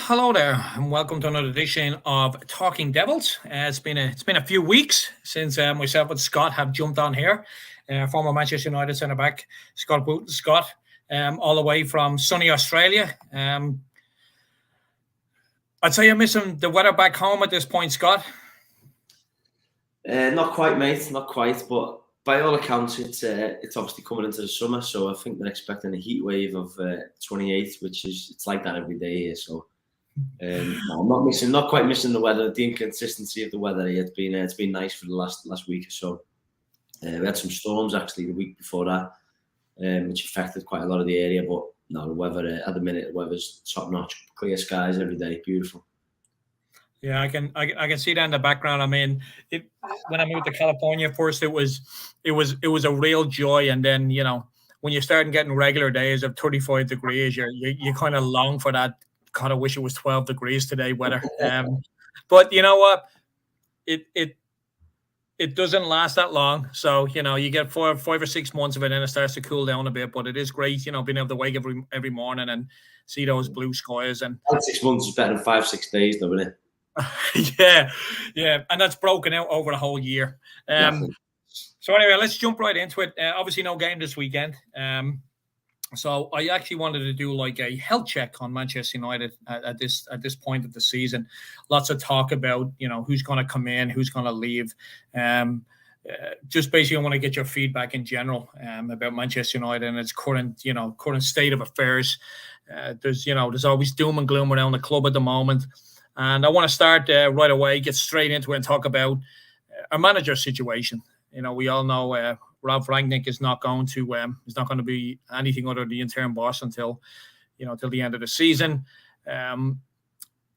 hello there, and welcome to another edition of Talking Devils. It's been a few weeks since myself and Scott have jumped on here. Former Manchester United centre back Scott Wootton, Scott, all the way from sunny Australia. I'd say you're missing the weather back home at this point, Scott. Not quite, mate. Not quite, but by all accounts, it's obviously coming into the summer. So I think they're expecting a heat wave of 28, which it's like that every day here. So no, I'm not quite missing the weather. The inconsistency of the weather here, it's been nice for the last week or so. We had some storms actually the week before that, which affected quite a lot of the area. But no, the weather at the minute, the weather's top notch, clear skies every day, beautiful. Yeah, I can see that in the background. I mean, when I moved to California first, it was a real joy, and then when you start getting regular days of 35 degrees, you kind of long for that. God, I wish it was 12 degrees today weather. But you know what? It doesn't last that long. So, you get 5 or 6 months of it, and it starts to cool down a bit. But it is great, being able to wake up every morning and see those blue skies. And 6 months is better than 5-6 days, though, isn't it? yeah, and that's broken out over the whole year. So anyway, let's jump right into it. Obviously, no game this weekend. So I actually wanted to do like a health check on Manchester United at this point of the season. Lots of talk about who's going to come in, who's going to leave. Just basically, I want to get your feedback in general about Manchester United and its current state of affairs. There's always doom and gloom around the club at the moment. And I want to start right away, get straight into it, and talk about our manager situation. We all know Rob Rangnick is not going to be anything other than the interim boss until the end of the season.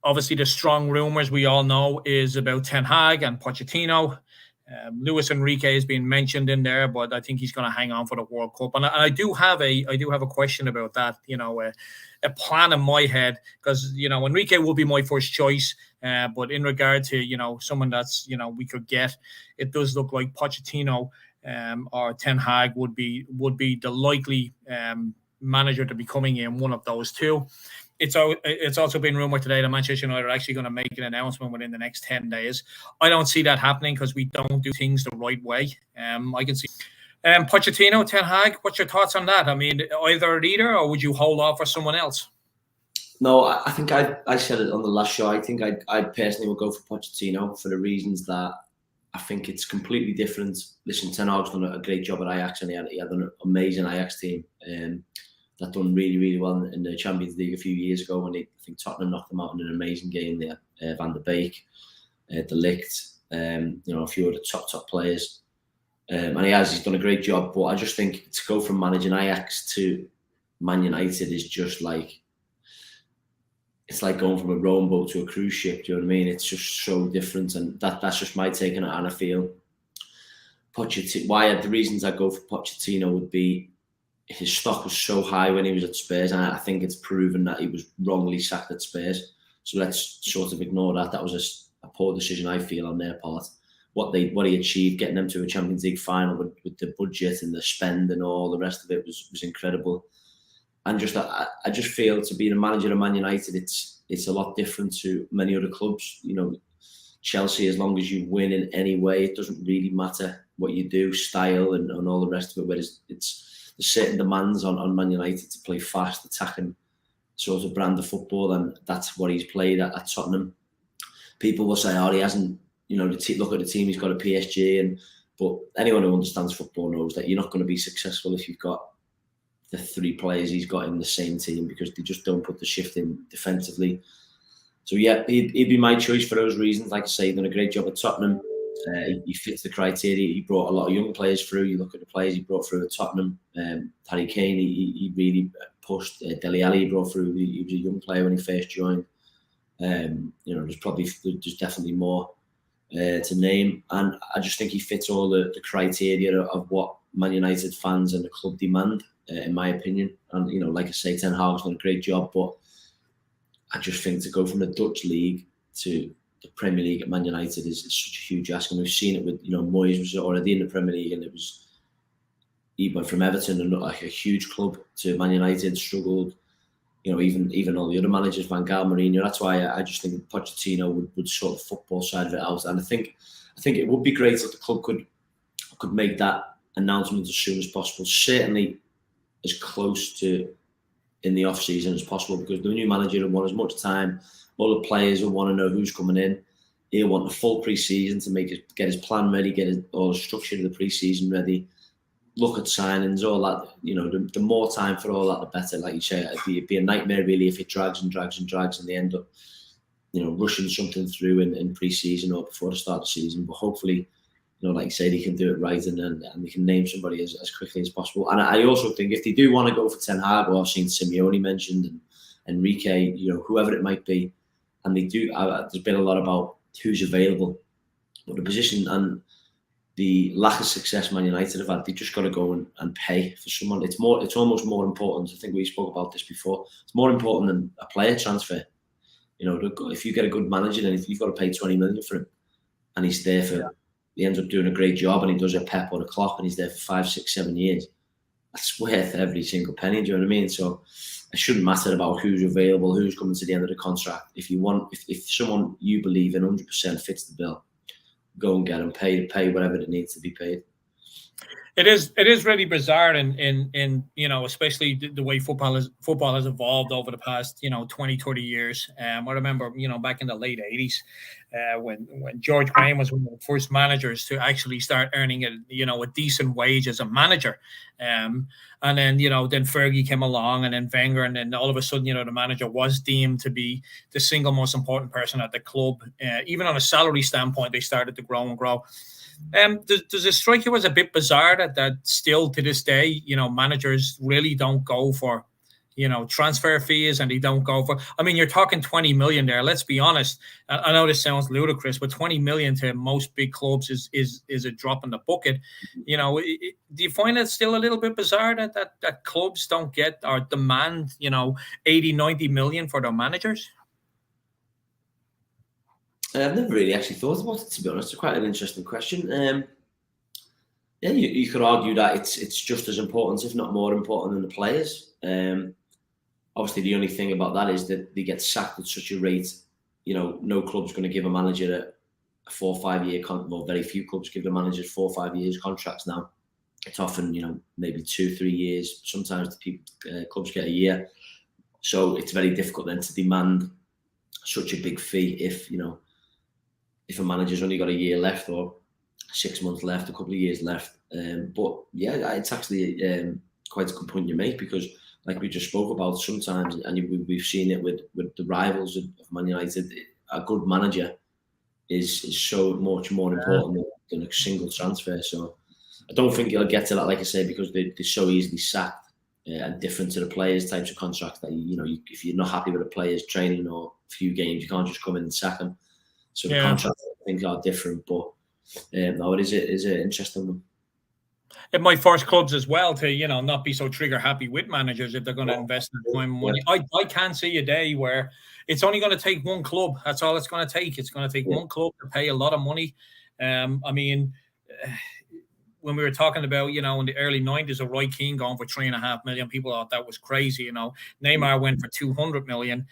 Obviously, the strong rumors we all know is about Ten Hag and Pochettino. Luis Enrique has been mentioned in there, but I think he's going to hang on for the World Cup. And I do have a question about that. A plan in my head, because Enrique will be my first choice. But in regard to someone that's we could get, it does look like Pochettino or Ten Hag would be the likely manager to be coming in, one of those two. It's also been rumored today that Manchester United are actually going to make an announcement within the next 10 days. I don't see that happening because we don't do things the right way. I can see Pochettino, Ten Hag. What's your thoughts on that? I mean, either, or would you hold off for someone else? No, I think I said it on the last show. I think I personally will go for Pochettino for the reasons that I think it's completely different. Listen, Ten Hag's done a great job at Ajax, and he had an amazing Ajax team that done really, really well in the Champions League a few years ago when I think Tottenham knocked them out in an amazing game there. Van der Beek, De Ligt, a few of the top players. And he's done a great job, but I just think to go from managing Ajax to Man United is just like, it's like going from a rowboat to a cruise ship. Do you know what I mean? It's just so different, and that's just my take on it. And I feel Pochettino. The reasons I go for Pochettino would be his stock was so high when he was at Spurs, and I think it's proven that he was wrongly sacked at Spurs. So let's sort of ignore that. That was a poor decision, I feel, on their part. What he achieved, getting them to a Champions League final with the budget and the spend and all the rest of it was incredible. And I just feel to be the manager of Man United, it's a lot different to many other clubs. Chelsea, as long as you win in any way, it doesn't really matter what you do, style and all the rest of it. Whereas there's certain demands on Man United to play fast, attacking sort of brand of football, and that's what he's played at Tottenham. People will say, he hasn't, look at the team he's got at PSG, but anyone who understands football knows that you're not going to be successful if you've got the 3 players he's got in the same team, because they just don't put the shift in defensively. So yeah, he'd be my choice for those reasons. Like I say, he's done a great job at Tottenham. He fits the criteria. He brought a lot of young players through. You look at the players he brought through at Tottenham. Harry Kane, he really pushed. Dele Alli he brought through. He was a young player when he first joined. There's definitely more to name, and I just think he fits all the criteria of what Man United fans and the club demand, in my opinion. And like I say, Ten Hag's done a great job, but I just think to go from the Dutch league to the Premier League at Man United is such a huge ask, and we've seen it with Moyes was already in the Premier League, and he went from Everton and like a huge club to Man United, struggled, even all the other managers, Van Gaal, Mourinho. That's why I just think Pochettino would sort the football side of it out. And I think it would be great if the club could make that announcement as soon as possible. Certainly as close to in the off season as possible, because the new manager will want as much time. All the players will want to know who's coming in. He'll want the full pre-season to get his plan ready, get all the structure of the pre-season ready. Look at signings, all that. The more time for all that, the better. Like you say, it'd be a nightmare really if it drags and they end up, rushing something through in pre-season or before the start of the season. But hopefully, like you say, they can do it right and they can name somebody as quickly as possible. And I also think if they do want to go for Ten Hag, or I've seen Simeone mentioned and Enrique, whoever it might be, and they do. There's been a lot about who's available, but the position and the lack of success Man United have had, they just got to go and pay for someone. It's almost more important. I think we spoke about this before. It's more important than a player transfer. If you get a good manager, then if you've got to pay 20 million for him, and he's there for, he ends up doing a great job, and he does a Pep or a Klopp, and he's there for 5, 6, 7 years. That's worth every single penny. Do you know what I mean? So it shouldn't matter about who's available, who's coming to the end of the contract. If someone you believe in 100% fits the bill, go and get them, pay whatever it needs to be paid. It is really bizarre in especially the way football has evolved over the past 20, 30 years. I remember back in the late 80s when George Graham was one of the first managers to actually start earning a decent wage as a manager, and then then Fergie came along, and then Wenger, and then all of a sudden the manager was deemed to be the single most important person at the club. Even on a salary standpoint, they started to grow and grow. Does it strike you as a bit bizarre that still to this day, managers really don't go for, transfer fees, and they don't go for, you're talking 20 million there. Let's be honest. I know this sounds ludicrous, but 20 million to most big clubs is a drop in the bucket. Do you find it still a little bit bizarre that clubs don't get or demand, 80, 90 million for their managers? I've never really actually thought about it, to be honest. It's quite an interesting question. You could argue that it's just as important, if not more important, than the players. Obviously, the only thing about that is that they get sacked at such a rate. No club's going to give a manager a 4 or 5 year contract. Well, very few clubs give their managers 4 or 5 years contracts now. It's often maybe 2, 3 years. Sometimes clubs get a year. So it's very difficult then to demand such a big fee if a manager's only got a year left or 6 months left, a couple of years left. But yeah, it's actually quite a good point you make, because like we just spoke about sometimes, and we've seen it with the rivals of Man United, a good manager is so much more important than a single transfer. So I don't think you'll get to that, like I say, because they're so easily sacked and different to the players' types of contracts that, if you're not happy with a player's training or a few games, you can't just come in and sack them. So the contracts, I think, are different, but no, it is an interesting one. It might force clubs as well to, not be so trigger happy with managers if they're going to invest in time and money. I can't see a day where it's only going to take one club. That's all it's going to take. It's going to take one club to pay a lot of money. When we were talking about, in the early 90s, a Roy Keane going for $3.5 million, people thought that was crazy. Neymar went for 200 million.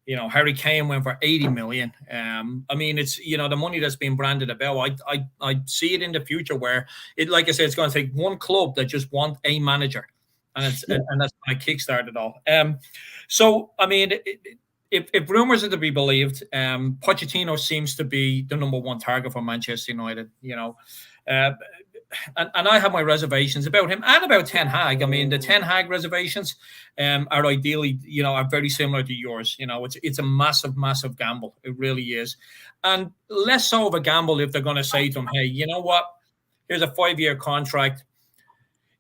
Harry Kane went for 80 million. It's, the money that's being branded about. I see it in the future where it, like I said, it's going to take one club that just want a manager, and that's going to kickstart it all. If rumors are to be believed, Pochettino seems to be the number one target for Manchester United. And I have my reservations about him and about Ten Hag. The Ten Hag reservations are ideally, are very similar to yours. It's a massive, massive gamble. It really is. And less so of a gamble if they're going to say to him, hey, you know what? Here's a 5-year contract.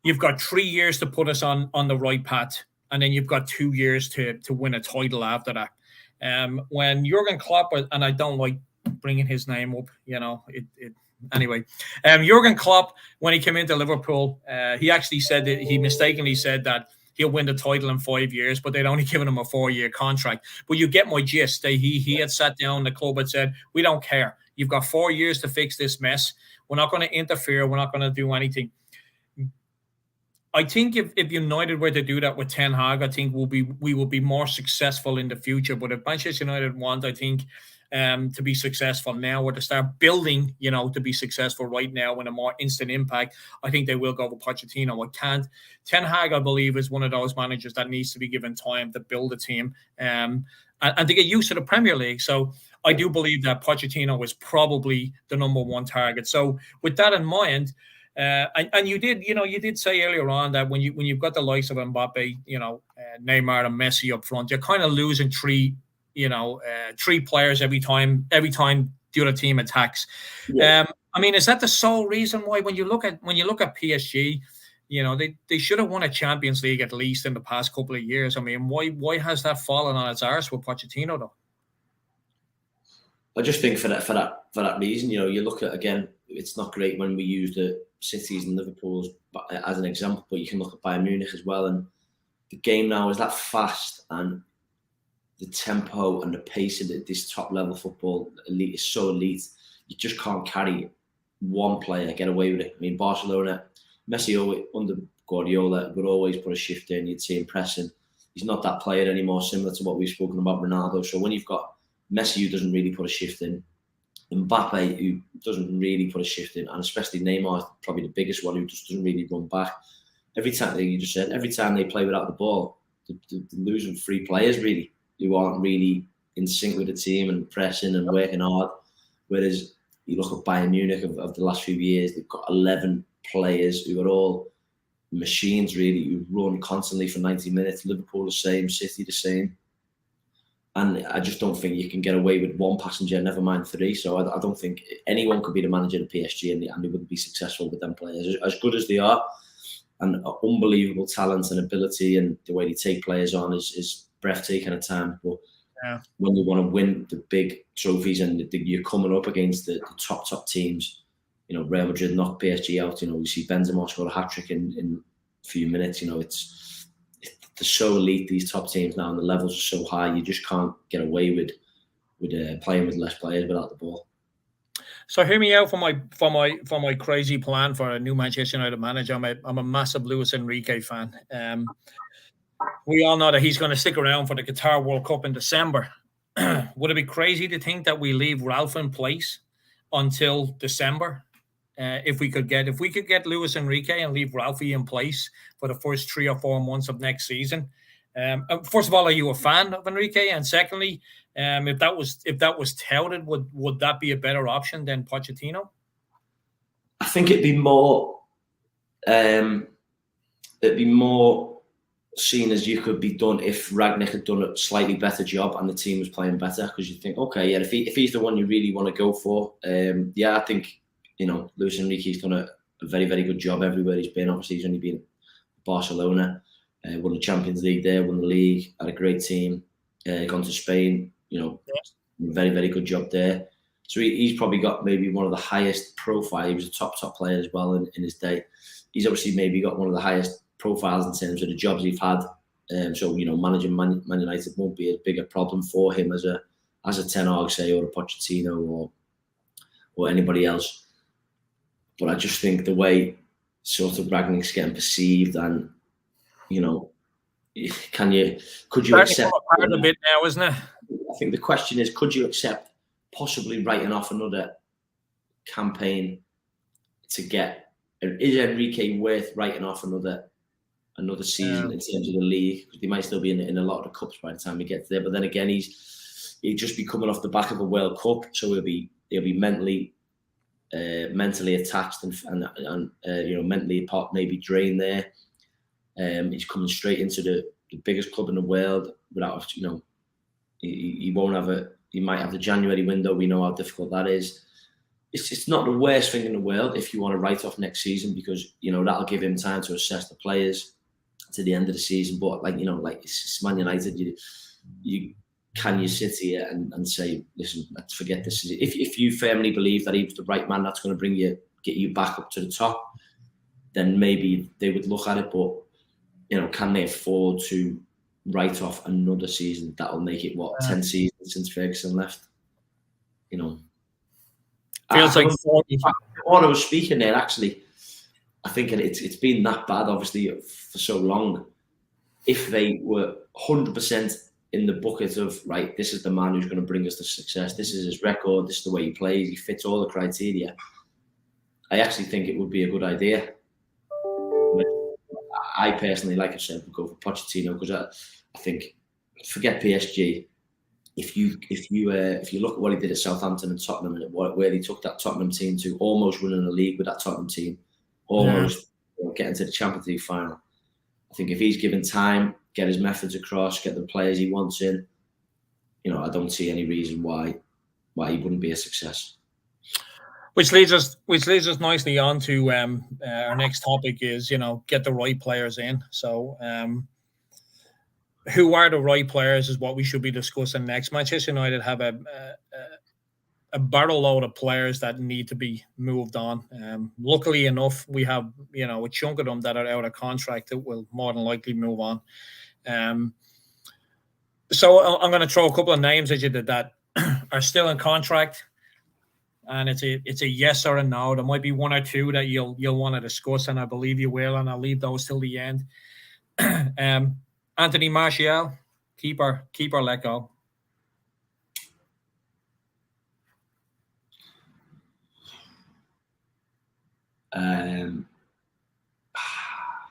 You've got 3 years to put us on the right path. And then you've got 2 years to win a title after that. When Jurgen Klopp, and I don't like bringing his name up, Anyway, Jurgen Klopp, when he came into Liverpool, he actually said that he mistakenly said that he'll win the title in 5 years, but they'd only given him a 4-year contract. But you get my gist. He had sat down, the club had said, we don't care. You've got 4 years to fix this mess. We're not going to interfere. We're not going to do anything. I think if United were to do that with Ten Hag, I think we will be more successful in the future. But if Manchester United want, I think, to be successful now or to start building, to be successful right now in a more instant impact, I think they will go with Pochettino. I can't. Ten Hag, I believe, is one of those managers that needs to be given time to build a team and to get used to the Premier League. So I do believe that Pochettino is probably the number one target. So with that in mind, and you did say earlier on that when you've got the likes of Mbappe, Neymar and Messi up front, you're kind of losing three players every time the other team attacks. Yeah. I mean, is that the sole reason why when you look at PSG, they should have won a Champions League at least in the past couple of years? I mean, why has that fallen on its arse with Pochettino though? I just think for that reason, you look at, again, it's not great when we use the Cities and Liverpools as an example, but you can look at Bayern Munich as well. And the game now is that fast, and the tempo and the pace of this top level football elite is so elite. You just can't carry one player, get away with it. I mean, Barcelona, Messi under Guardiola would always put a shift in. You'd see him pressing. He's not that player anymore, similar to what we've spoken about Ronaldo. So when you've got Messi, who doesn't really put a shift in, Mbappe, who doesn't really put a shift in, and especially Neymar, probably the biggest one, who just doesn't really run back. Every time they play without the ball, they're losing three players really, who aren't really in sync with the team and pressing and working hard. Whereas you look at Bayern Munich of the last few years, they've got 11 players who are all machines really, who run constantly for 90 minutes. Liverpool the same, City the same. And I just don't think you can get away with one passenger, never mind three. So I don't think anyone could be the manager of PSG and they wouldn't be successful with them players. As good as they are, and unbelievable talent and ability, and the way they take players on is breathtaking at times. But when you want to win the big trophies and you're coming up against the top teams, Real Madrid knocked PSG out. We see Benzema score a hat-trick in a few minutes. They're so elite, these top teams now, and the levels are so high. You just can't get away with playing with less players without the ball. So hear me out for my crazy plan for a new Manchester United manager. I'm a massive Luis Enrique fan. We all know that he's going to stick around for the Qatar World Cup in December. Would it be crazy to think that we leave Ralph in place until December? If we could get Luis Enrique and leave Ralphie in place for the first 3 or 4 months of next season. First of all, are you a fan of Enrique? And secondly, if that was touted, would that be a better option than Pochettino? I think it'd be more seen as you could be done if Rangnick had done a slightly better job and the team was playing better, because you think, okay, yeah, if he's the one you really want to go for, I think Luis Enrique's done a very, very good job everywhere he's been. Obviously, he's only been Barcelona, won the Champions League there, won the league, had a great team, gone to Spain, very, very good job there. So he's probably got maybe one of the highest profile. He was a top player as well in his day. He's obviously maybe got one of the highest profiles in terms of the jobs he's had. So managing Man United won't be a bigger problem for him as a Ten Hag, say, or a Pochettino or anybody else. But I just think the way sort of Rangnick's getting perceived, and could you accept part a bit now, isn't it? I think the question is, could you accept possibly writing off another campaign to get? Is Enrique worth writing off another season in terms of the league? Because he might still be in a lot of the cups by the time he gets there. But then again, he'd just be coming off the back of a World Cup, so he'll be mentally attached and mentally apart, maybe drained there. He's coming straight into the biggest club in the world without, he won't have he might have the January window. We know how difficult that is. It's not the worst thing in the world if you want to write off next season, because that'll give him time to assess the players to the end of the season. But it's Man United, can you sit here and say, listen, let's forget this? If you firmly believe that he was the right man that's going to get you back up to the top, then maybe they would look at it. But can they afford to write off another season? That'll make it 10 seasons since Ferguson left. Feels like 40. When I was speaking there, actually, I think it's been that bad, obviously, for so long. If they were 100% in the bucket of, right, this is the man who's going to bring us to success, this is his record, this is the way he plays, he fits all the criteria, I actually think it would be a good idea. I personally, like I said, would go for Pochettino, because I think, forget PSG. If you look at what he did at Southampton and Tottenham, and where he took that Tottenham team to almost winning the league with that Tottenham team, almost getting to the Champions League final. I think if he's given time, get his methods across, get the players he wants in, I don't see any reason why he wouldn't be a success. Which leads us nicely on to our next topic is, get the right players in. So who are the right players is what we should be discussing next. Manchester United have a barrel load of players that need to be moved on. Luckily enough, we have, a chunk of them that are out of contract that will more than likely move on. So I'm going to throw a couple of names at you that are still in contract, and it's a yes or a no. There might be one or two that you'll want to discuss, and I believe you will, and I'll leave those till the end. Anthony Martial, keeper let go.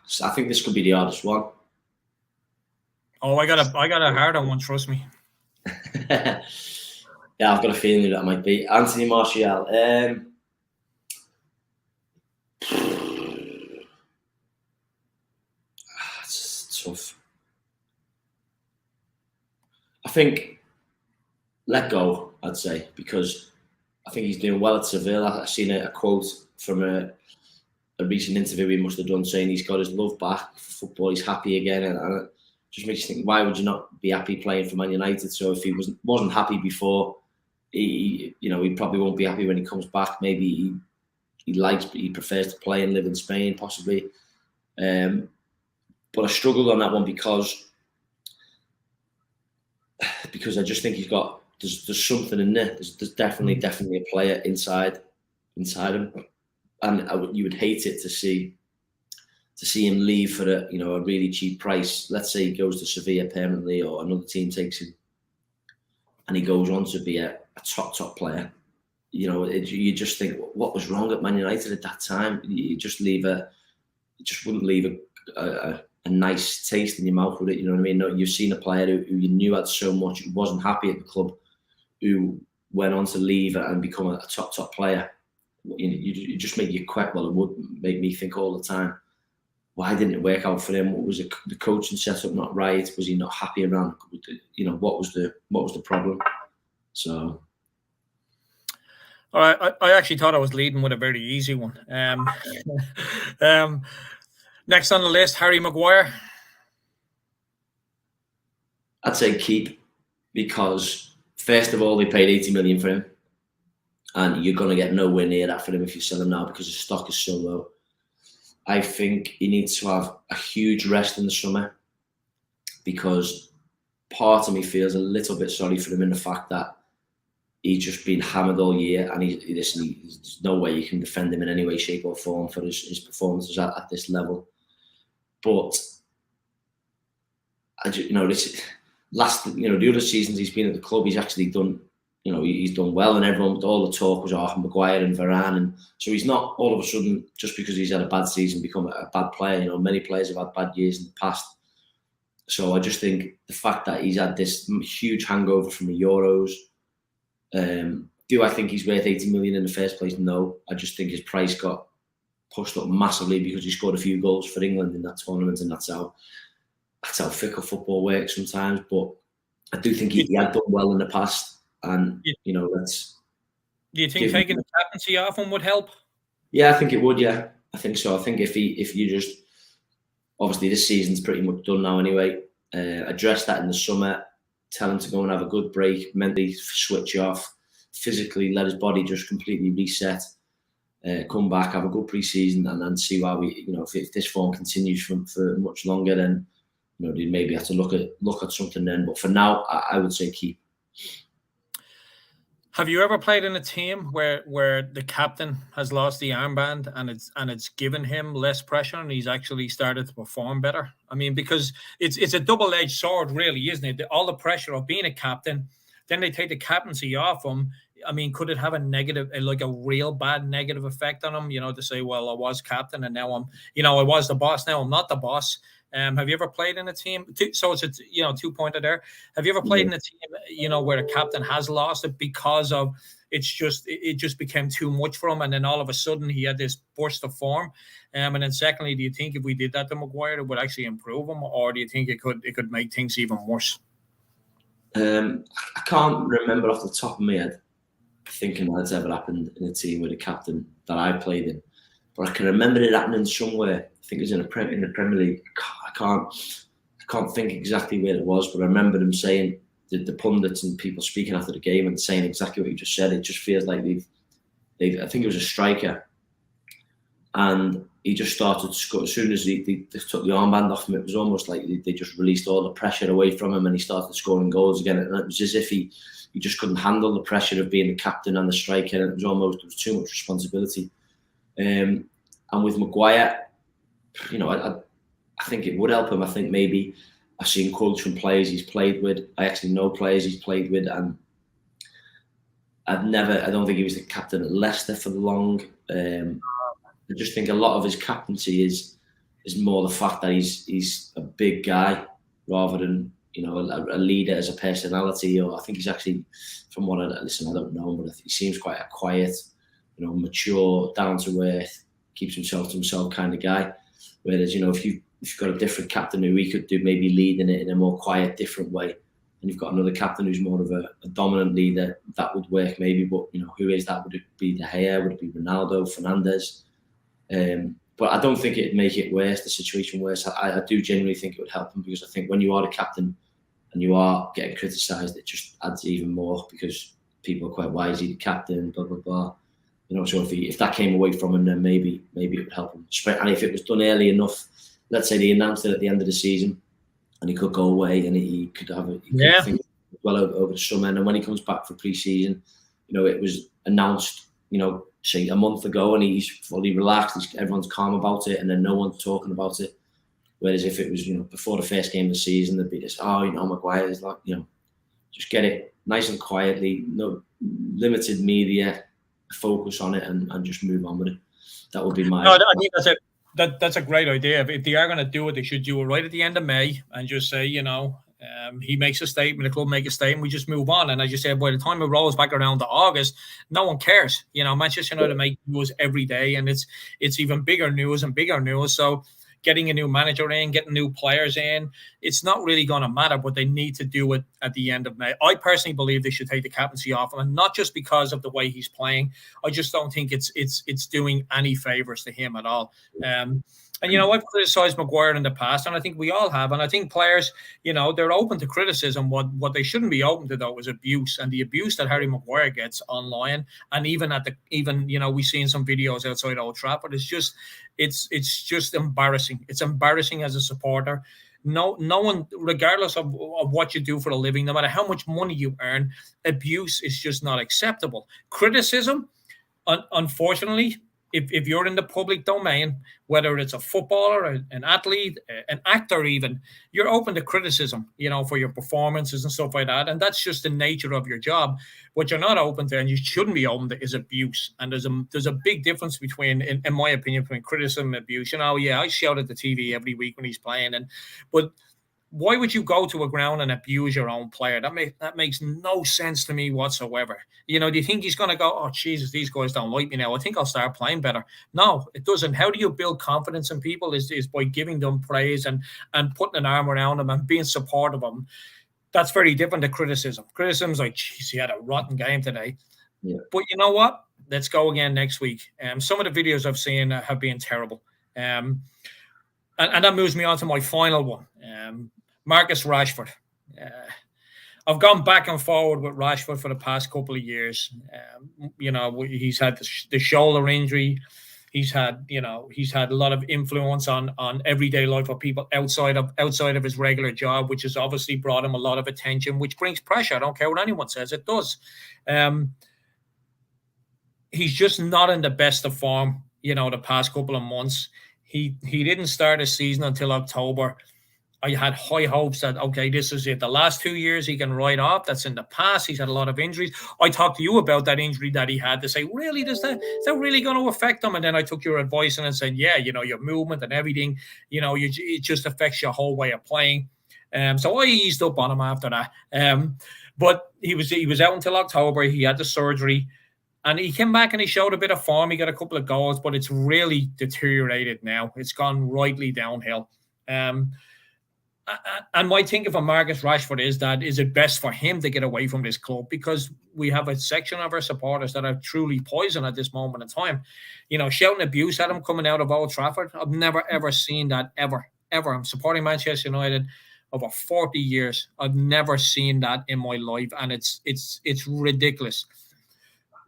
So I think this could be the hardest one. Oh, I got a harder one, trust me. Yeah, I've got a feeling that might be Anthony Martial. It's tough. I think let go, I'd say, because I think he's doing well at Seville. I've seen a quote from a recent interview he must have done saying he's got his love back for football, he's happy again, and it just makes you think, why would you not be happy playing for Man United? So if he wasn't happy before, he probably won't be happy when he comes back. Maybe he prefers to play and live in Spain, possibly. But I struggled on that one because I just think there's something in there. There's definitely a player inside him, and you would hate it to see him leave for a really cheap price. Let's say he goes to Sevilla permanently, or another team takes him, and he goes on to be a top player. You just think, what was wrong at Man United at that time? You just wouldn't leave a nice taste in your mouth with it. You know what I mean? No, you've seen a player who you knew had so much, who wasn't happy at the club, who went on to leave and become a top player. You just make you quite well. It would make me think all the time, why didn't it work out for him? What was the coaching setup not right? Was he not happy around? What was the problem? So, all right, I actually thought I was leading with a very easy one. Next on the list, Harry Maguire. I'd say keep, because first of all, they paid 80 million for him, and you're going to get nowhere near that for him if you sell him now because his stock is so low. I think he needs to have a huge rest in the summer, because part of me feels a little bit sorry for him in the fact that he's just been hammered all year, and there's no way you can defend him in any way, shape or form for his performances at this level. But the other seasons he's been at the club, he's actually done, he's done well, and all the talk was Maguire and Varane, and so he's not all of a sudden, just because he's had a bad season, become a bad player. Many players have had bad years in the past. So I just think the fact that he's had this huge hangover from the Euros. Do I think he's worth 80 million in the first place? No. I just think his price got pushed up massively because he scored a few goals for England in that tournament, and that's how fickle football works sometimes. But I do think he had done well in the past, and let's. Do you think taking the captaincy off him would help? Yeah, I think it would. Yeah, I think so. I think if you just, obviously this season's pretty much done now anyway. Address that in the summer. Tell him to go and have a good break, mentally switch off, physically let his body just completely reset, come back, have a good pre-season, and then see why if this form continues for much longer, then they maybe have to look at something then. But for now, I would say keep. Have you ever played in a team where the captain has lost the armband and it's given him less pressure and he's actually started to perform better? I mean, because it's a double-edged sword, really, isn't it? All the pressure of being a captain, then they take the captaincy off him. I mean, could it have a negative, like a real bad negative effect on him? To say, well, I was captain and now I was the boss. Now I'm not the boss. Have you ever played in a team? So it's a 2-pointer there. Have you ever played in a team, where the captain has lost it because of it just became too much for him, and then all of a sudden he had this burst of form? And then secondly, do you think if we did that to Maguire, it would actually improve him, or do you think it could make things even worse? I can't remember off the top of my head thinking that's ever happened in a team with a captain that I played in, but I can remember it happening somewhere. I think it was in the Premier League. I can't think exactly where it was, but I remember them saying, the pundits and people speaking after the game and saying exactly what you just said. It just feels like they've I think it was a striker, and he just started to score. As soon as they took the armband off him, it was almost like they just released all the pressure away from him, and he started scoring goals again. And it was as if he just couldn't handle the pressure of being the captain and the striker, and there was too much responsibility. And with Maguire, I think it would help him. I think maybe I've seen quotes from players he's played with. I actually know players he's played with, and I don't think he was the captain at Leicester for long. I just think a lot of his captaincy is more the fact that he's a big guy rather than a leader as a personality. Or I think he's actually, from what I don't know, but he seems quite a quiet, mature, down to earth, keeps himself to himself kind of guy. Whereas if you've got a different captain who he could do maybe leading it in a more quiet, different way, and you've got another captain who's more of a dominant leader, that would work maybe. But who is that? Would it be De Gea? Would it be Ronaldo? Fernandes? But I don't think it'd make it worse, the situation worse. I do genuinely think it would help him, because I think when you are the captain and you are getting criticised, it just adds even more, because people are quite, why is he the captain? Blah blah blah. So if that came away from him, then maybe it would help him. And if it was done early enough, let's say they announced it at the end of the season, and he could go away and he could have it. Think well over the summer, and then when he comes back for pre-season, it was announced, say a month ago, and he's fully relaxed. Everyone's calm about it, and then no one's talking about it. Whereas if it was, before the first game of the season, there'd be this, Maguire is like, just get it nice and quietly, no limited media, focus on it, and just move on with it. That would be my. No, I think that's a great idea. If they are going to do it, they should do it right at the end of May and just say, he makes a statement, the club make a statement, we just move on. And as you said, by the time it rolls back around to August, no one cares. Manchester United make news every day, and it's even bigger news and bigger news. So getting a new manager in, getting new players in, it's not really going to matter, but they need to do it at the end of May. I personally believe they should take the captaincy off him, and not just because of the way he's playing. I just don't think it's doing any favours to him at all. And I've criticised Maguire in the past, and I think we all have. And I think players, they're open to criticism. What they shouldn't be open to, though, is abuse. And the abuse that Harry Maguire gets online, and even we've seen some videos outside Old Trafford. It's just embarrassing. It's embarrassing as a supporter. No one, regardless of what you do for a living, no matter how much money you earn, abuse is just not acceptable. Criticism, unfortunately, if you're in the public domain, whether it's a footballer, an athlete, an actor even, you're open to criticism, for your performances and stuff like that. And that's just the nature of your job. What you're not open to, and you shouldn't be open to, is abuse. And there's a big difference between, in my opinion, between criticism and abuse. I shout at the TV every week when he's playing, but why would you go to a ground and abuse your own player? That makes no sense to me whatsoever. Do you think he's going to go, oh, Jesus, these guys don't like me now, I think I'll start playing better? No, it doesn't. How do you build confidence in people is by giving them praise and putting an arm around them and being supportive of them. That's very different to criticism. Criticism's like, geez, he had a rotten game today. Yeah. But you know what? Let's go again next week. Some of the videos I've seen have been terrible. And that moves me on to my final one. Marcus Rashford. I've gone back and forward with Rashford for the past couple of years. He's had the shoulder injury. He's had a lot of influence on everyday life of people outside of his regular job, which has obviously brought him a lot of attention, which brings pressure. I don't care what anyone says, it does. He's just not in the best of form, the past couple of months. He didn't start his season until October. I had high hopes that, okay, this is it. The last 2 years he can write off. That's in the past. He's had a lot of injuries. I talked to you about that injury that he had to say, really, is that really going to affect him? And then I took your advice and I said, yeah, your movement and everything, it just affects your whole way of playing. So I eased up on him after that. But he was out until October. He had the surgery. And he came back and he showed a bit of form. He got a couple of goals, but it's really deteriorated now. It's gone rightly downhill. And my thinking for Marcus Rashford is it best for him to get away from this club, because we have a section of our supporters that are truly poison at this moment in time. Shouting abuse at him coming out of Old Trafford. I've never, ever seen that, ever. I'm supporting Manchester United over 40 years. I've never seen that in my life, and it's ridiculous.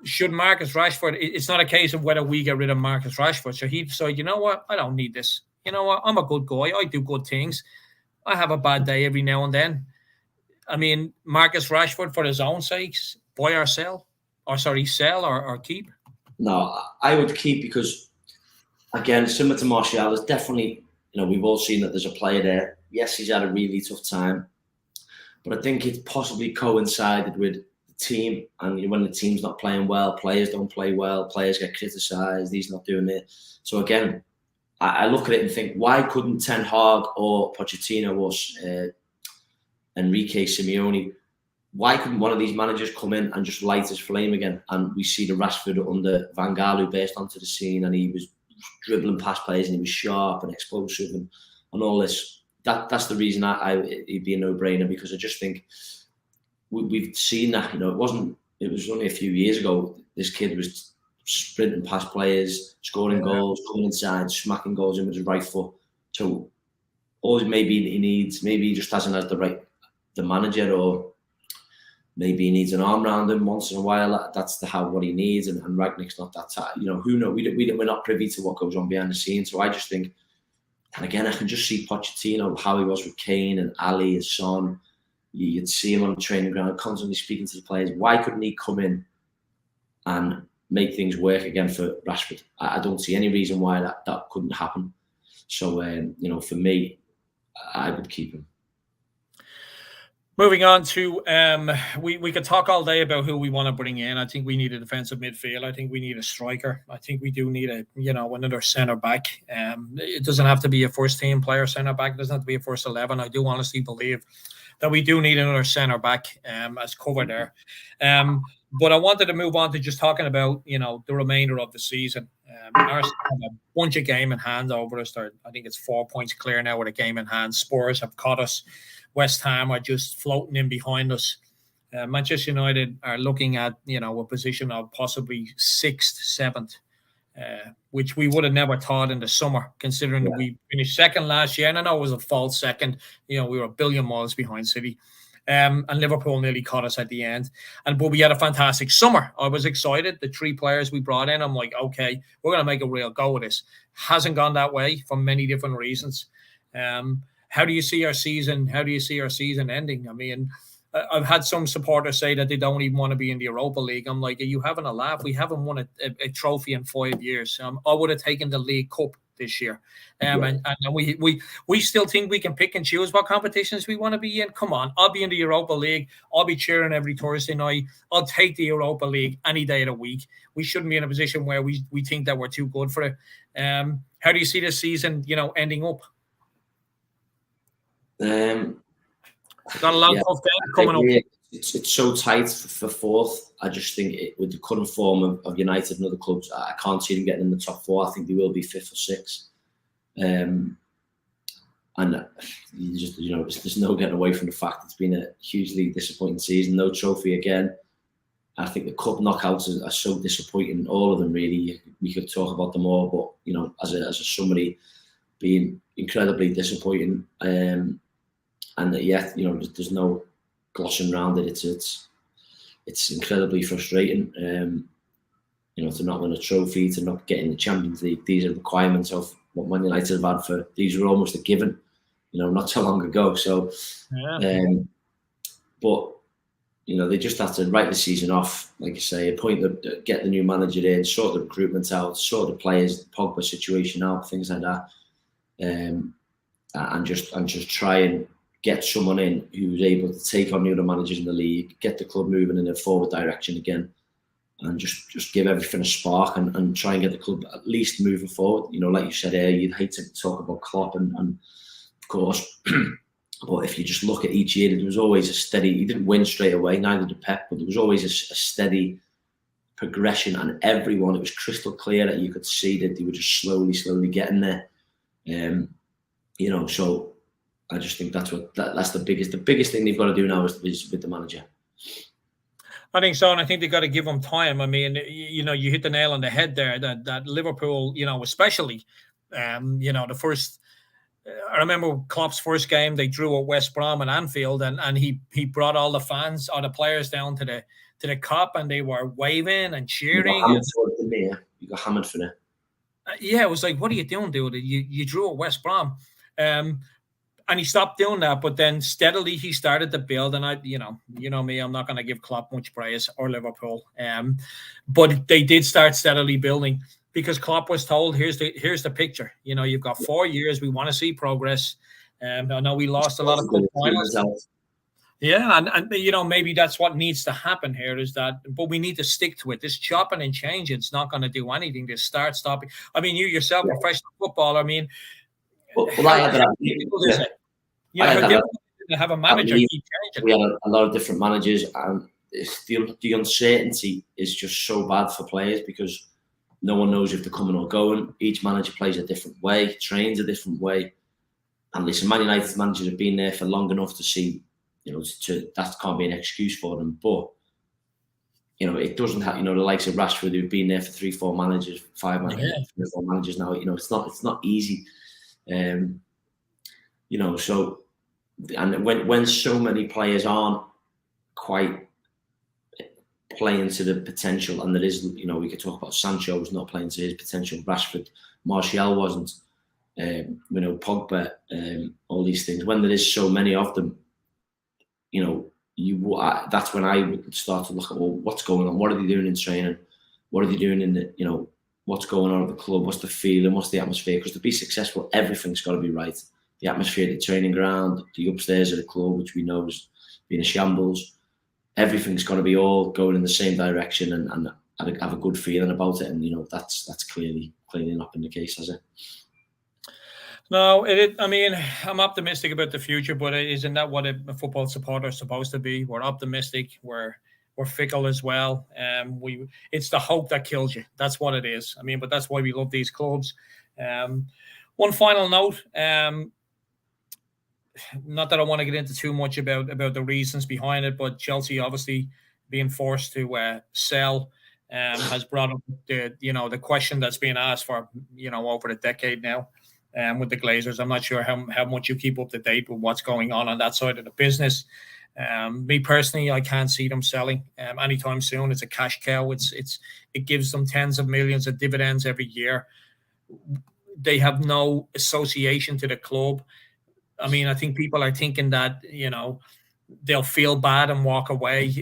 Should Marcus Rashford, it's not a case of whether we get rid of Marcus Rashford. So he'd decide, you know what, I don't need this. You know what, I'm a good guy. I do good things. I have a bad day every now and then. I mean, Marcus Rashford, for his own sakes, buy or sell? Sell or keep? No, I would keep, because, again, similar to Martial, there's definitely, we've all seen that there's a player there. Yes, he's had a really tough time. But I think it's possibly coincided with the team. And when the team's not playing well, players don't play well, players get criticised, he's not doing it. So, again, I look at it and think, why couldn't Ten Hag or Pochettino or Enrique Simeone, why couldn't one of these managers come in and just light his flame again? And we see the Rashford under Van Gaal, who burst onto the scene, and he was dribbling past players and he was sharp and explosive and all this. That's the reason it'd be a no-brainer, because I just think we've seen that. It was only a few years ago this kid was sprinting past players, scoring goals, coming inside, smacking goals in with his right foot. So all maybe he needs, maybe he just hasn't had the manager, or maybe he needs an arm around him once in a while. That's what he needs, and Rangnick's not that type. Who knows? We're not privy to what goes on behind the scenes. So I just think, and again, I can just see Pochettino, how he was with Kane and Ali and Son. You'd see him on the training ground, constantly speaking to the players. Why couldn't he come in and make things work again for Rashford? I don't see any reason why that couldn't happen. So, for me, I would keep him. Moving on to, we could talk all day about who we want to bring in. I think we need a defensive midfield. I think we need a striker. I think we do need another centre back. It doesn't have to be a first team player centre back. It doesn't have to be a first 11. I do honestly believe that we do need another centre back as cover there. But I wanted to move on to just talking about, the remainder of the season. Arsenal have a bunch of game in hand over us. I think it's 4 points clear now with a game in hand. Spurs have caught us. West Ham are just floating in behind us. Manchester United are looking at, a position of possibly 6th, 7th, which we would have never thought in the summer, considering that we finished second last year. And I know it was a false second. We were a billion miles behind City. And Liverpool nearly caught us at the end. But we had a fantastic summer. I was excited. The 3 players we brought in, I'm like, okay, we're going to make a real go of this. Hasn't gone that way for many different reasons. How do you see our season? How do you see our season ending? I mean, I've had some supporters say that they don't even want to be in the Europa League. I'm like, are you having a laugh? We haven't won a trophy in 5 years. I would have taken the League Cup this year. And we still think we can pick and choose what competitions we want to be in. Come on, I'll be in the Europa League. I'll be cheering every Thursday night. I'll take the Europa League any day of the week. We shouldn't be in a position where we think that we're too good for it. How do you see this season, ending up? Got a lot of tough games coming up. It's so tight for 4th. I just think with the current form of United and other clubs, I can't see them getting in the top 4. I think they will be 5th or 6th. And there's no getting away from the fact it's been a hugely disappointing season. No trophy again. I think the cup knockouts are so disappointing. All of them, really. We could talk about them all, but as a summary, being incredibly disappointing. There's no glossing around it. It's incredibly frustrating. to not win a trophy, to not get in the Champions League. These are requirements of what Man United have had for. These were almost a given, not so long ago. So, but they just have to write the season off, like you say, get the new manager in, sort the recruitment out, sort the players, the Pogba situation out, things like that, and just try and get someone in who's able to take on the other managers in the league, get the club moving in a forward direction again, and just give everything a spark and try and get the club at least moving forward. Like you said earlier, you'd hate to talk about Klopp and of course, but if you just look at each year, there was always a steady. He didn't win straight away, neither did Pep, but there was always a steady progression, and everyone, it was crystal clear that you could see that they were just slowly getting there. So I just think that's the biggest thing they've got to do now is with the manager. I think so, and I think they got to give him time. I mean, you hit the nail on the head there. That Liverpool, especially, the first. I remember Klopp's first game. They drew at West Brom and Anfield, and he brought all the fans or the players down to the Kop, and they were waving and cheering. You got hammered for it. Yeah, it was like, what are you doing, dude? You drew at West Brom. And he stopped doing that, but then steadily he started to build. And you know me, I'm not going to give Klopp much praise or Liverpool. But they did start steadily building because Klopp was told, here's the picture. You've got 4 years. We want to see progress. I know we lost a lot of good finals. Yeah, and maybe that's what needs to happen here is that, but we need to stick to it. This chopping and changing, it's not going to do anything. This start stopping. I mean, you yourself, professional footballer. I mean. Have a manager keep changing. We had a lot of different managers, and the uncertainty is just so bad for players because no one knows if they're coming or going. Each manager plays a different way, trains a different way. And listen, Man United's managers have been there for long enough to see, that can't be an excuse for them. But it doesn't have, the likes of Rashford who've been there for 3-4 managers, 5 managers, 4 managers now. It's not easy. So, and when so many players aren't quite playing to the potential, and there is, we could talk about Sancho was not playing to his potential, Rashford, Martial wasn't, Pogba, all these things. When there is so many of them, that's when I would start to look at, well, what's going on? What are they doing in training? What are they doing in the, what's going on at the club? What's the feeling? What's the atmosphere? Because to be successful, everything's got to be right. The atmosphere, the training ground, the upstairs of the club, which we know has been a shambles. Everything's got to be all going in the same direction and have a good feeling about it. And that's clearly not been the case, has it? No, I mean, I'm optimistic about the future, but isn't that what a football supporter is supposed to be? We're optimistic. We're fickle as well. It's the hope that kills you. That's what it is. I mean, but that's why we love these clubs. One final note. Not that I want to get into too much about the reasons behind it, but Chelsea obviously being forced to sell has brought up the question that's being asked for over a decade now. With the Glazers, I'm not sure how much you keep up to date with what's going on that side of the business. Me personally, I can't see them selling anytime soon. It's a cash cow. It gives them tens of millions of dividends every year. They have no association to the club. I mean, I think people are thinking that they'll feel bad and walk away.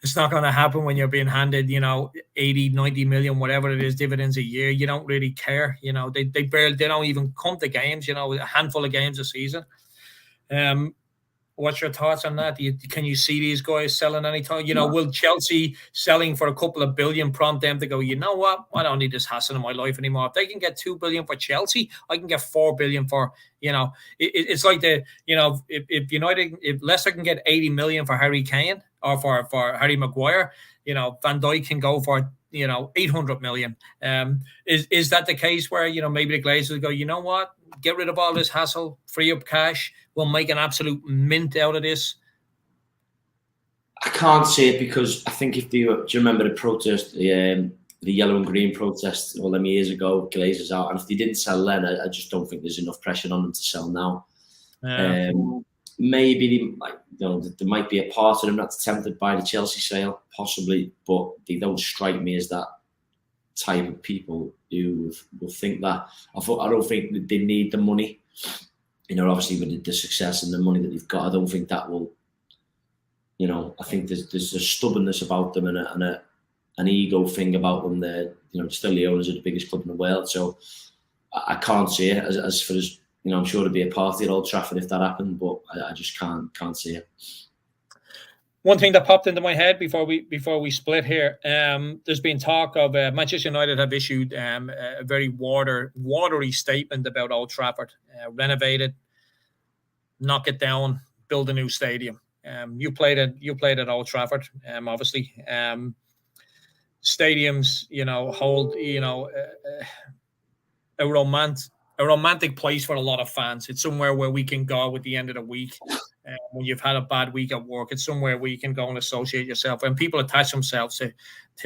It's not going to happen when you're being handed 80, 90 million, whatever it is, dividends a year. You don't really care. They don't even come to games. A handful of games a season. What's your thoughts on that? Can you see these guys selling anytime? Will Chelsea selling for a couple of billion prompt them to go, you know what? I don't need this hassle in my life anymore. If they can get 2 billion for Chelsea, I can get 4 billion for, it's like if Leicester can get 80 million for Harry Kane or for Harry Maguire, Van Dijk can go for, 800 million. Is that the case where, maybe the Glazers go, you know what? Get rid of all this hassle, free up cash. We'll make an absolute mint out of this. I can't say it because I think do you remember the protest, the yellow and green protest all them years ago, Glazers out, and if they didn't sell then, I just don't think there's enough pressure on them to sell now. maybe there might be a part of them that's tempted by the Chelsea sale, possibly, but they don't strike me as that type of people who will think that. I don't think that they need the money. Obviously with the success and the money that they've got, I don't think that will. I think there's a stubbornness about them and an ego thing about them. They're still the owners of the biggest club in the world, so I can't see it as for as. I'm sure there'd be a party at Old Trafford if that happened, but I just can't see it. One thing that popped into my head before we split here, there's been talk of Manchester United have issued a very watery statement about Old Trafford. Renovate it, knock it down, build a new stadium. You played at Old Trafford, obviously. Stadiums, hold a romantic place for a lot of fans. It's somewhere where we can go at the end of the week when you've had a bad week at work. It's somewhere where you can go and associate yourself. And people attach themselves to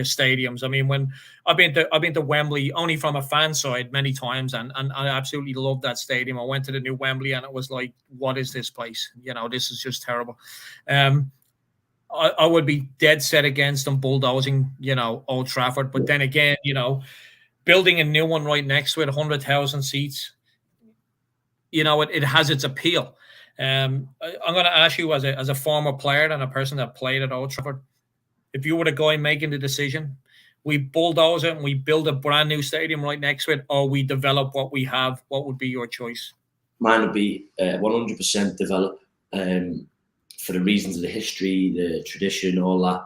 stadiums. I mean, when I've been to Wembley only from a fan side many times, and I absolutely loved that stadium. I went to the new Wembley and it was like, what is this place? This is just terrible. I would be dead set against them bulldozing, Old Trafford. But then again, building a new one right next to it, 100,000 seats, it has its appeal. I'm going to ask you as a former player and a person that played at Old Trafford, if you were the guy making the decision, we bulldoze it and we build a brand new stadium right next to it, or we develop what we have, what would be your choice? Mine would be 100% develop for the reasons of the history, the tradition, all that.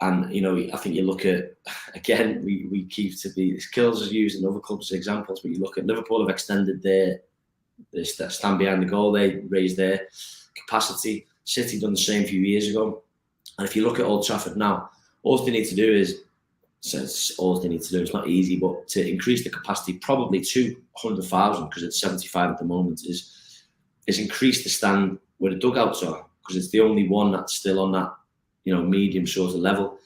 And, I think you look at, again, we keep to be, this kills us using other clubs as examples, but you look at Liverpool have extended their stand behind the goal, they raised their capacity. City done the same a few years ago. And if you look at Old Trafford now, all they need to do is, it's not easy, but to increase the capacity probably to 100,000, because it's 75 at the moment, is increase the stand where the dugouts are, because it's the only one that's still on that medium sort of level.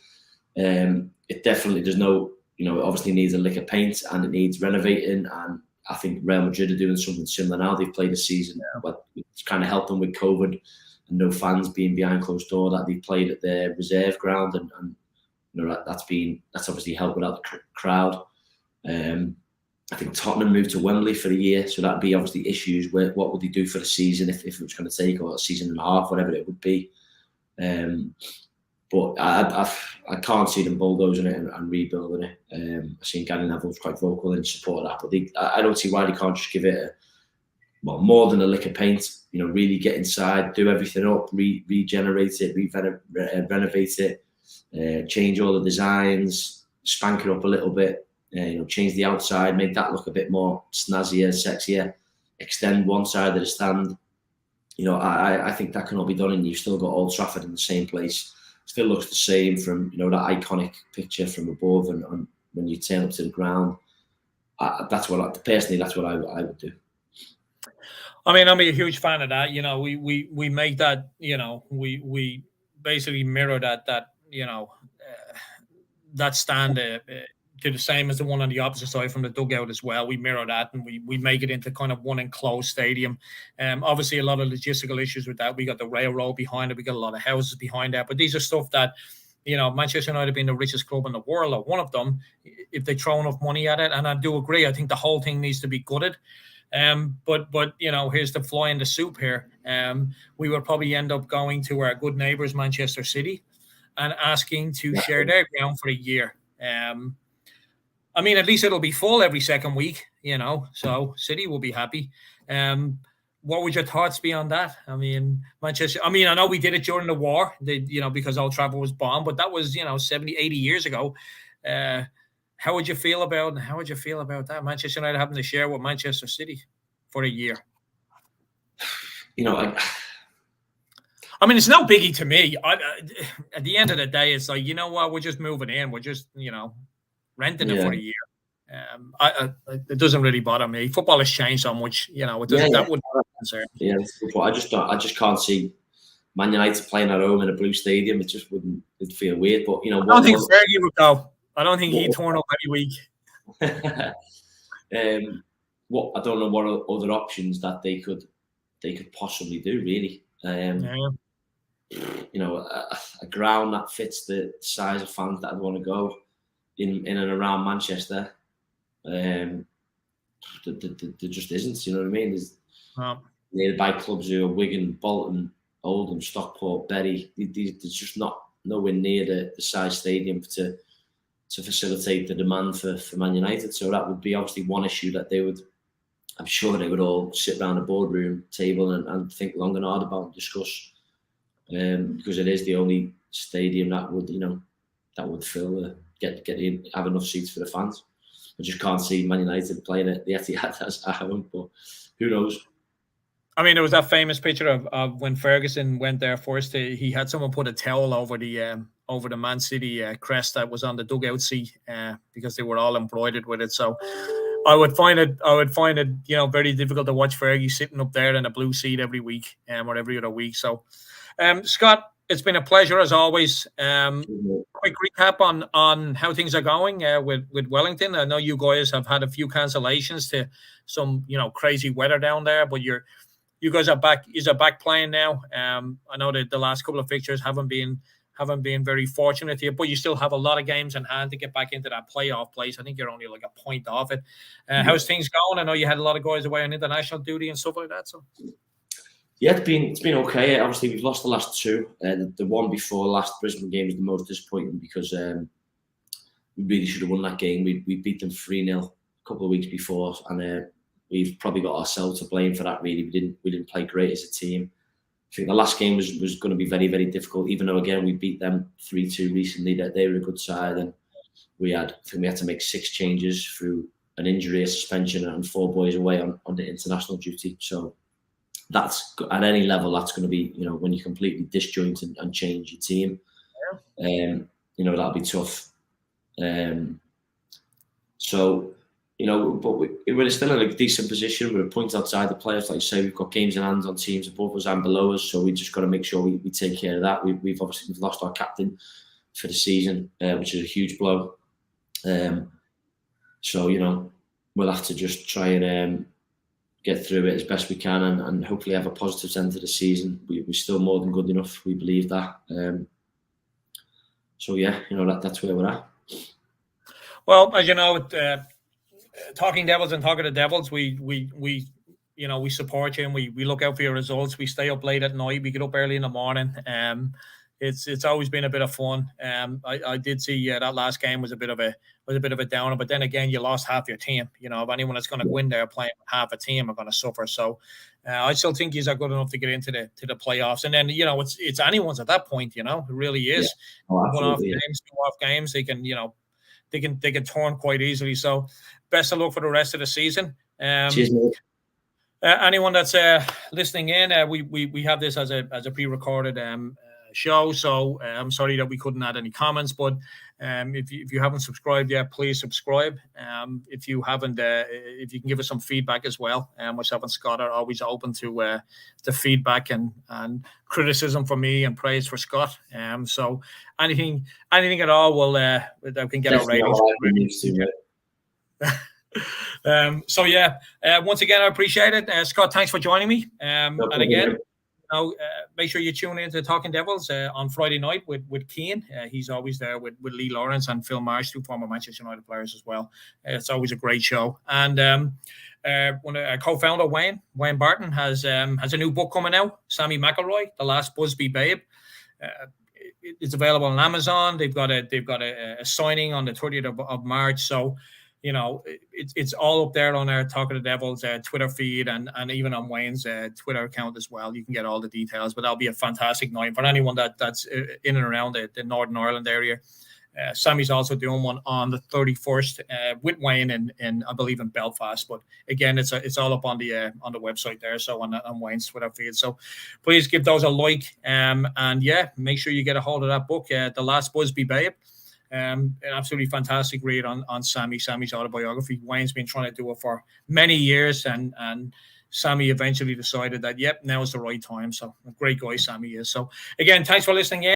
It definitely, there's no, it obviously needs a lick of paint and it needs renovating. And I think Real Madrid are doing something similar now. They've played a season, but it's kind of helped them with COVID and no fans being behind closed door, that they've played at their reserve ground, and that's obviously helped without the crowd. I think Tottenham moved to Wembley for a year, so that'd be obviously issues. What would they do for the season if it was going to take, or a season and a half, whatever it would be. But I can't see them bulldozing it and rebuilding it. I've seen Gary Neville's quite vocal in support of that, but I don't see why they can't just give it more than a lick of paint. Really get inside, do everything up, regenerate it, renovate it, change all the designs, spank it up a little bit. Change the outside, make that look a bit more snazzier, sexier. Extend one side of the stand. I think that can all be done, and you've still got Old Trafford in the same place. Still looks the same from that iconic picture from above, and when you turn up to the ground. That's what I would do. I mean, I'm a huge fan of that. We make that. We basically mirror that. That stand. To the same as the one on the opposite side from the dugout as well. We mirror that and we make it into kind of one enclosed stadium. Obviously, a lot of logistical issues with that. We got the railroad behind it. We got a lot of houses behind that. But these are stuff that, Manchester United being the richest club in the world, or one of them, if they throw enough money at it, and I do agree, I think the whole thing needs to be gutted. But here's the fly in the soup here. We will probably end up going to our good neighbours, Manchester City, and asking to share their ground for a year. I mean, at least it'll be full every second week, so City will be happy. What would your thoughts be on that? I mean, Manchester, I know we did it during the war, because Old Trafford was bombed, but that was, 70, 80 years ago. How would you feel about that? Manchester United having to share with Manchester City for a year? It's no biggie to me. At the end of the day, it's like, what, we're just moving in. We're just, renting it for a year. It doesn't really bother me. Football has changed so much, it doesn't. That wouldn't concern. Yeah, I just can't see Man United playing at home in a blue stadium. It just wouldn't. It'd feel weird. But I don't think Fergie would go. I don't think he'd turn up every week. I don't know what other options that they could they could possibly do, really. Yeah. You know, a ground that fits the size of fans that I'd want to go in and around Manchester. There just isn't, you know what I mean? There's nearby clubs who are Wigan, Bolton, Oldham, Stockport, Bury. There's just nowhere near the size stadium to facilitate the demand for Man United. So that would be obviously one issue that I'm sure they would all sit around a boardroom table and think long and hard about and discuss. Because it is the only stadium that would fill, have enough seats for the fans. I just can't see Man United playing at the Etihad as at home, but who knows? I mean, there was that famous picture of when Ferguson went there first. He had someone put a towel over the Man City crest that was on the dugout seat because they were all embroidered with it. So I would find it, very difficult to watch Fergie sitting up there in a blue seat every week or every other week. So, Scott, it's been a pleasure as always. Quick recap on how things are going with Wellington. I know you guys have had a few cancellations to some crazy weather down there, but you guys are back. You are back playing now. I know that the last couple of fixtures haven't been very fortunate here, but you still have a lot of games in hand to get back into that playoff place. I think you're only like a point off it. How's things going? I know you had a lot of guys away on international duty and stuff like that. So. Yeah, it's been okay. Obviously, we've lost the last two. The one before last Brisbane game was the most disappointing because we really should have won that game. We beat them 3-0 a couple of weeks before, and we've probably got ourselves to blame for that. Really, we didn't play great as a team. I think the last game was going to be very, very difficult. Even though again we beat them 3-2 recently, that they were a good side, and we had to make 6 changes through an injury, a suspension, and 4 boys away on the international duty. So. That's at any level. That's going to be, when you completely disjoint and change your team. Yeah. That'll be tough. So, but we're still in a decent position. We're a point outside the playoffs, like you say. We've got games in hand on teams above us and below us. So we just got to make sure we take care of that. We've obviously lost our captain for the season, which is a huge blow. So we'll have to just try and. Get through it as best we can and hopefully have a positive end to the season. We're still more than good enough. We believe that. So yeah, that's where we're at. Well, as you know, Talking Devils and Talking to Devils, we support you and we look out for your results. We stay up late at night. We get up early in the morning. It's always been a bit of fun. I did see that last game was a bit of a downer, but then again, you lost half your team. If anyone that's going to go in there playing with half a team are going to suffer. So I still think he's good enough to get into the playoffs. And then it's anyone's at that point. It really is. Yeah. Oh, 1 off games, 2 off games. They can they can turn quite easily. So best of luck for the rest of the season. Cheers, mate. Anyone that's listening in, we have this as a pre-recorded show, so I'm sorry that we couldn't add any comments, but if you haven't subscribed yet, please subscribe. If you haven't, if you can give us some feedback as well. Myself and Scott are always open to the feedback and criticism for me and praise for Scott. So anything at all that can get our ratings. So yeah, once again, I appreciate it. Scott, thanks for joining me. And again, make sure you tune in to Talking Devils on Friday night with Keane. He's always there with Lee Lawrence and Phil Marsh, 2 former Manchester United players as well. It's always a great show. And when a co-founder Wayne Barton has a new book coming out, Sammy McElroy, The Last Busby Babe. It's available on Amazon. They've got a signing on the 30th of March. So. It's all up there on our Talking to Devils Twitter feed and even on Wayne's Twitter account as well. You can get all the details, but that'll be a fantastic night for anyone that's in and around the Northern Ireland area. Sammy's also doing one on the 31st with Wayne in I believe in Belfast. But again, it's all up on the website there, so on Wayne's Twitter feed. So please give those a like, and yeah, make sure you get a hold of that book, The Last Busby Babe. An absolutely fantastic read on Sammy's autobiography. Wayne's been trying to do it for many years, and Sammy eventually decided that, now is the right time. So a great guy Sammy is. So again, thanks for listening in.